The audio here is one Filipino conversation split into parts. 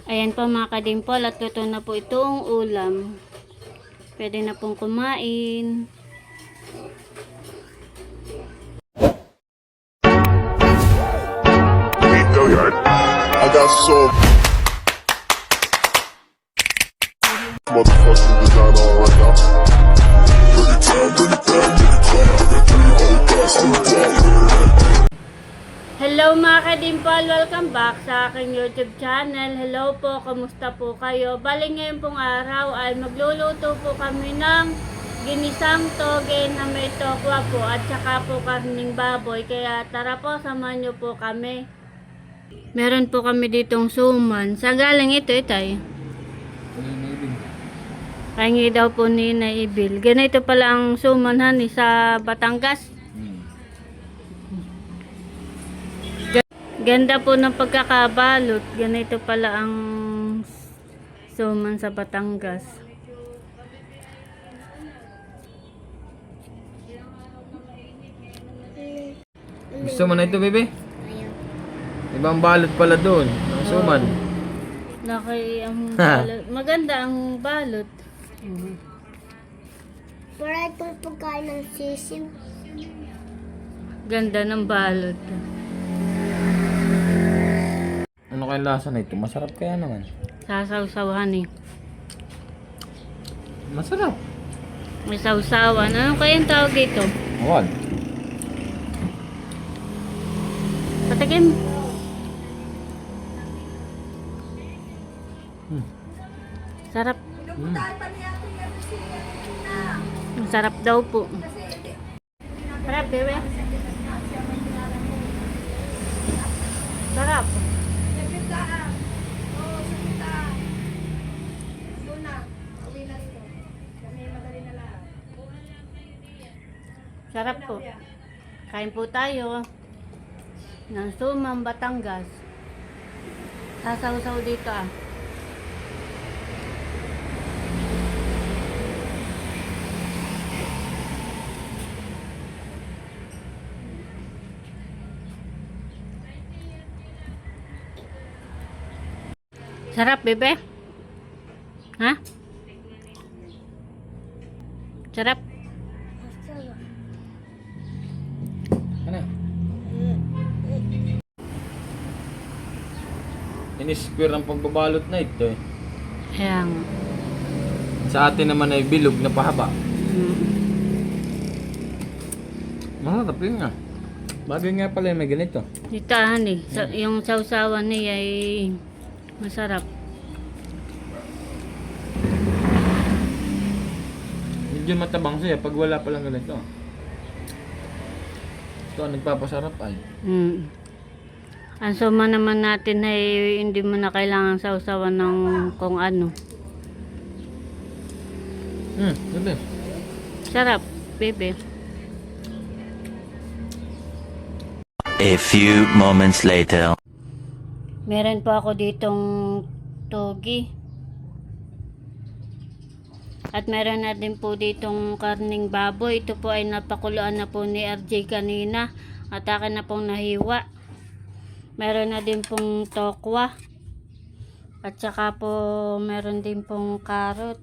Ayan po mga kadimpol at luto na po itong ulam. Pwede na pong kumain. I got so motherfucking design on right now. Hello mga kadimpol, welcome back sa aking YouTube channel. Hello po, kamusta po kayo? Bali ngayon pong araw ay magluluto po kami ng ginisang toge na may tokwa po at saka po karning baboy. Kaya tara po, samahan nyo po kami. Meron po kami ditong suman. Saan galing ito, itay? Kaingi daw po ni Naibil. Ganito pala ang suman hani sa Batangas. Ganda po ng pagkakabalot. Ganito pala ang suman sa Batangas. Gusto mo na ito, bebe? Ibang balot pala doon. Ang suman. Laki ang balot. Maganda ang balot. Para itong pagkain ng sisiw. Ganda ng balot. Ano kaya lasa na ito? Masarap kaya naman. Sasawsawan eh. Masarap. May sawsawan. Ano kaya ang tawag dito? Wal. Patikim. Sarap. Sarap daw po. Sarap, bebe. Sarap. Sarap po. Kain po tayo ng sumang Batangas. Sasaw-saw dito ah. Sarap, bebe. Ha? Sarap. Ano? Ini-square ang pagbabalot na ito eh. Ayan. Sa atin naman ay bilog na pahaba. Masarap yun nga. Bagay nga pala yung may ganito. Dito hani, yung sawsawan niya ay masarap. Medyo matabang siya pag wala palang ganito. Ito ang nagpapasarap ay. Ang suma naman natin ay hindi mo na kailangan sawsawan ng kung ano. Bebe. Sarap, bebe. A few moments later. Meron po ako ditong togi. At meron na din po ditong karning baboy. Ito po ay napakuluan na po ni RJ kanina. At akin na pong nahiwa. Meron na din pong tokwa. At saka po meron din pong karot.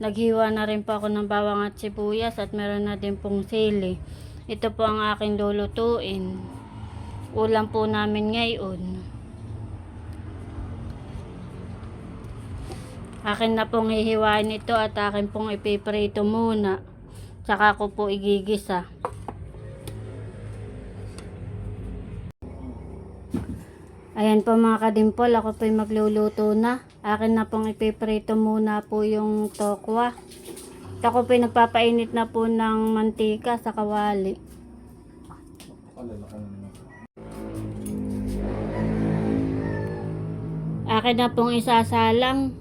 Naghiwa na rin po ako ng bawang at sibuyas. At meron na din pong sili. Ito po ang aking lulutuin. Ulam po namin ngayon. Akin na pong hihiwain ito at akin pong ipiprito muna. Tsaka ko po igigisa. Ayan po mga kadimpol, ako po magluluto na. Akin na pong ipiprito muna po yung tokwa. Ako po nagpapainit na po ng mantika sa kawali. Akin na pong isasalang.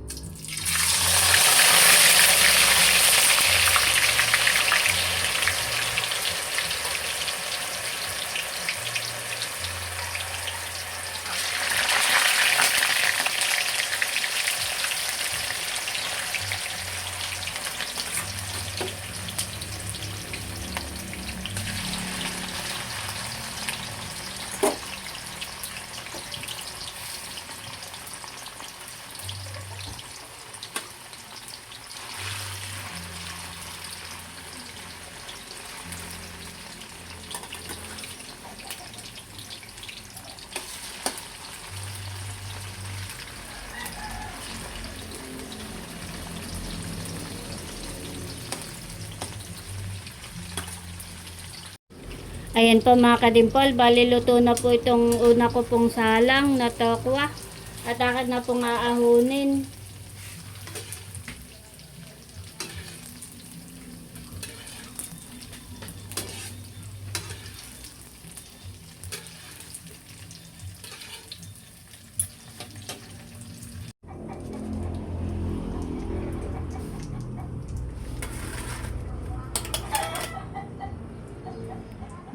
Ayan po mga kadimpol, bali luto na po itong una ko pong salang na tokwa. At akin na pong aahunin.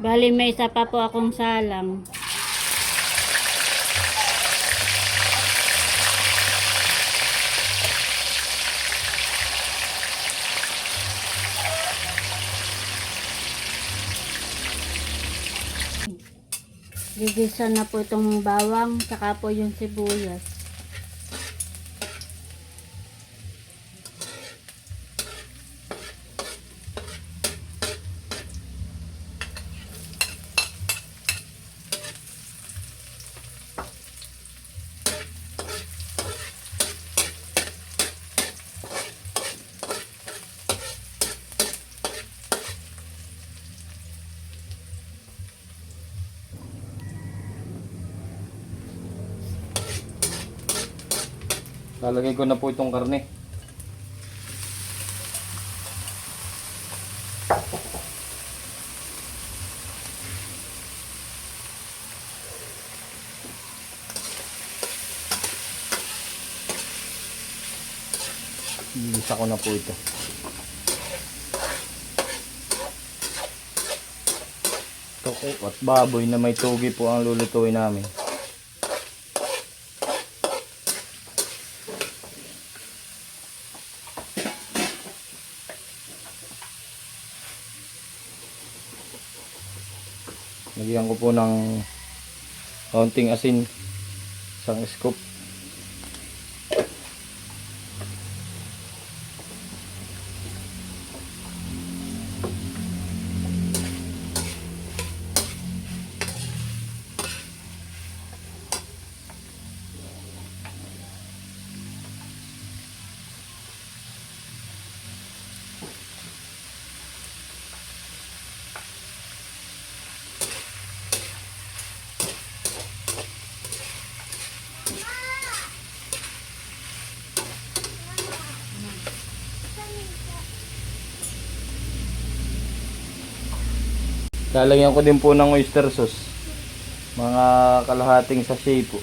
Bali may isa pa po akong salang. Gigisa na po itong bawang, saka po yung sibuyas. Lalagay ko na po itong karne. Igisa ko na po ito. Toko at baboy na may tugi po ang lulutuin namin. Lagyan ko po ng kaunting asin, isang scoop. Lalagyan ko din po ng oyster sauce. Mga kalahating sachet po.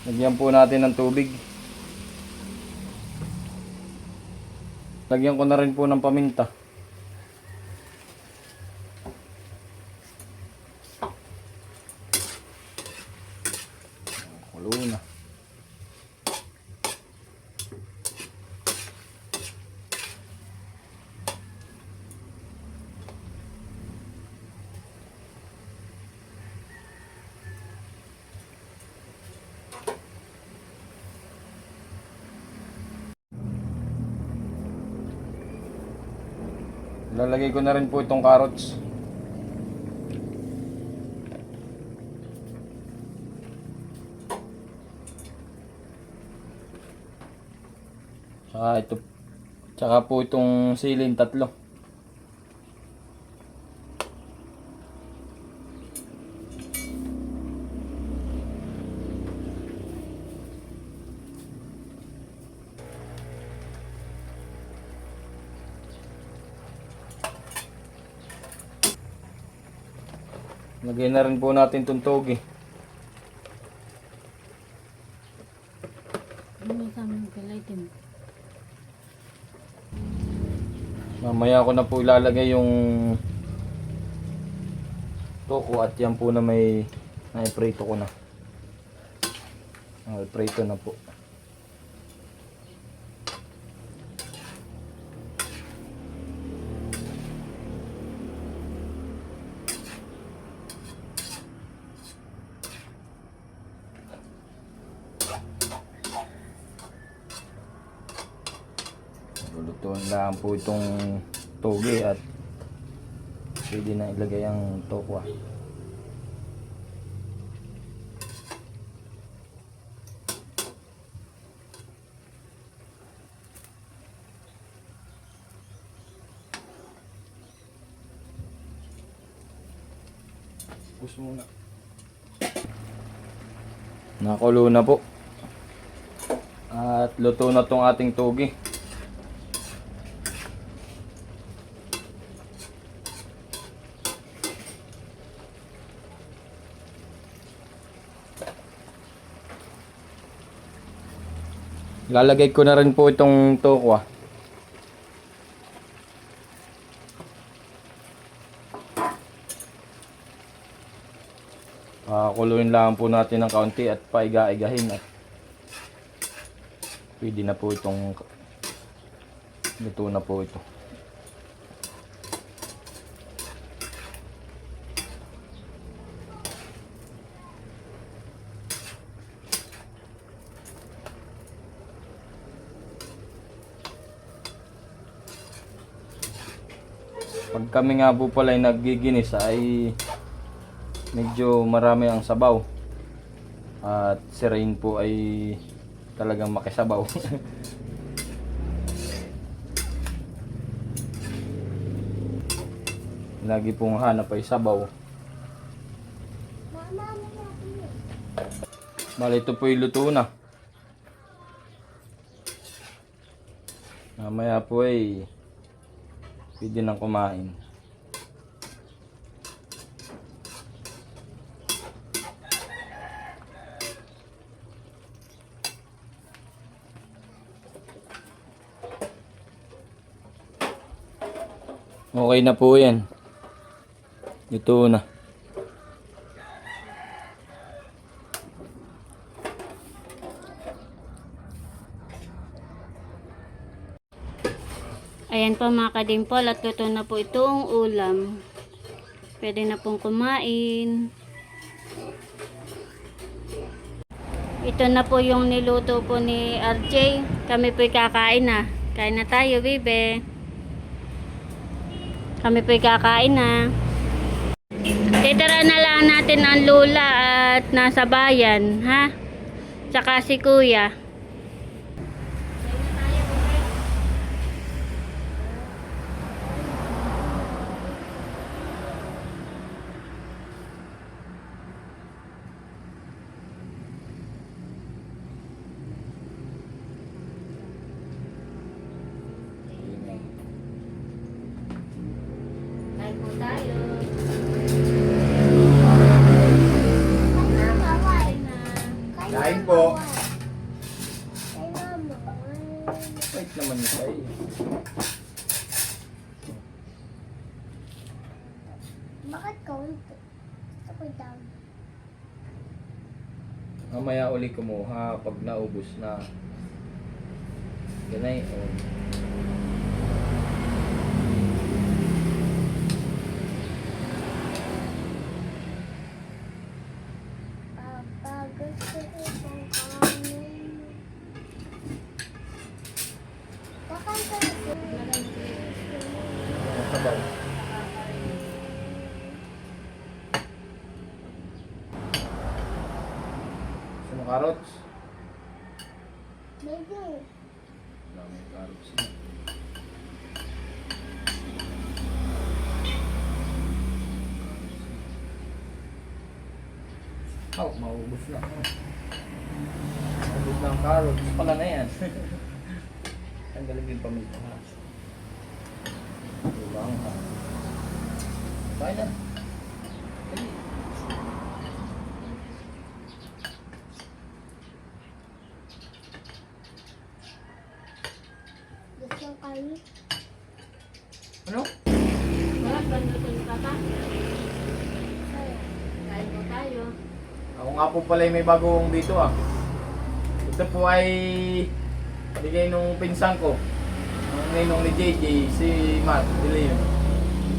Lagyan po natin ng tubig. Lagyan ko na rin po ng paminta. Kulo na. Lalagay ko na rin po itong carrots. Tsaka po itong silin tatlo. Lagyan na rin po natin itong togi. Mamaya ko na po ilalagay yung toko at yan po na may naiprito ko na. Naiprito na po. Lulutuin lang po itong toge at pwede na ilagay ang tokwa. Push muna. Nakulo na po. At luto na tong ating toge. Lalagay ko na rin po itong tokwa. Kuluin lang po natin ng kaunti at paiga-igahin at pwede na po itong luto na po ito. Pag kami nga po pala ay naggiginis ay medyo marami ang sabaw at si Rain po ay talagang makisabaw. Lagi pong hanap ay sabaw. Bali ito po yung luto na. Mamaya po ay pwede nang kumain. Okay na po yan. Ito na. Ayan po mga kadimpol, at luto na po itong ulam. Pwede na pong kumain. Ito na po yung niluto po ni RJ. Kami po'y kakain na. Kain na tayo, bebe. Kami po'y kakain na. Titira na lang natin ang lula at nasa bayan, ha? Tsaka si kuya. Kain po tayo. Kain po. Kay mama. Wait naman ito ay. Bakit kaunti? Gusto ko down. Mamaya uli kumuha pag naubos na. Ganay. Oh. Papa, gusto ko itong kanin. Kakain ka na. Sabaw. Gusto mo carrots? Baby, Wala may carrots. Oh, maubos na. Maubos na ang carrots. Pala na yan. Tanggalin din pamilya. Diba ang kain na. Dali. gusto ko kanin. Ano? Sarap, bandutin ka pa. Kain po tayo. Ako nga po pala may bagong dito ah. Ito po ay bigay nung pinsan ko. Ang ninong ni JJ, si Matt, dili yun.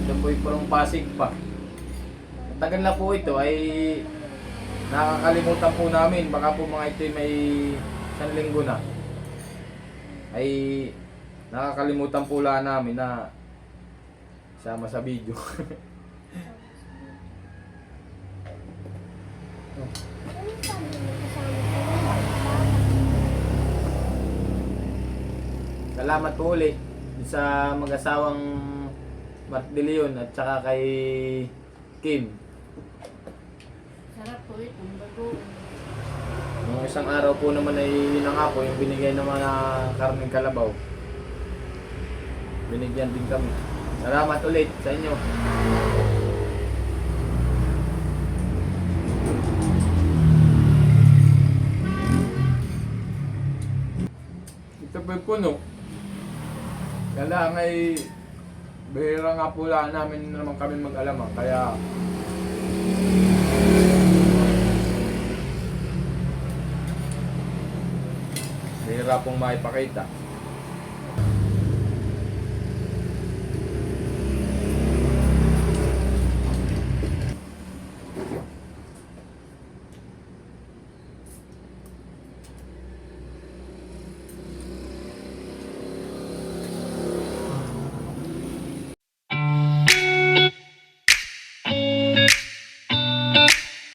Ito po yung parang Pasig pa. Tagal na po ito ay nakakalimutan po namin. Baka po mga ito ay may 1 linggo na. Ay nakakalimutan po lang namin na sama sa video. Ano sabi mo kasama ko? Salamat po ulit sa mag-asawang Mark De Leon at saka kay Kim. Sarap po itong bago. Nung isang araw po naman ay yun na nga po yung binigay ng mga karneng kalabaw. Binigyan din kami. Salamat ulit sa inyo. Ito po yung puno. Kaya ay bihira nga po lang namin naman kami mag-alamang. Kaya bihira pong maipakita.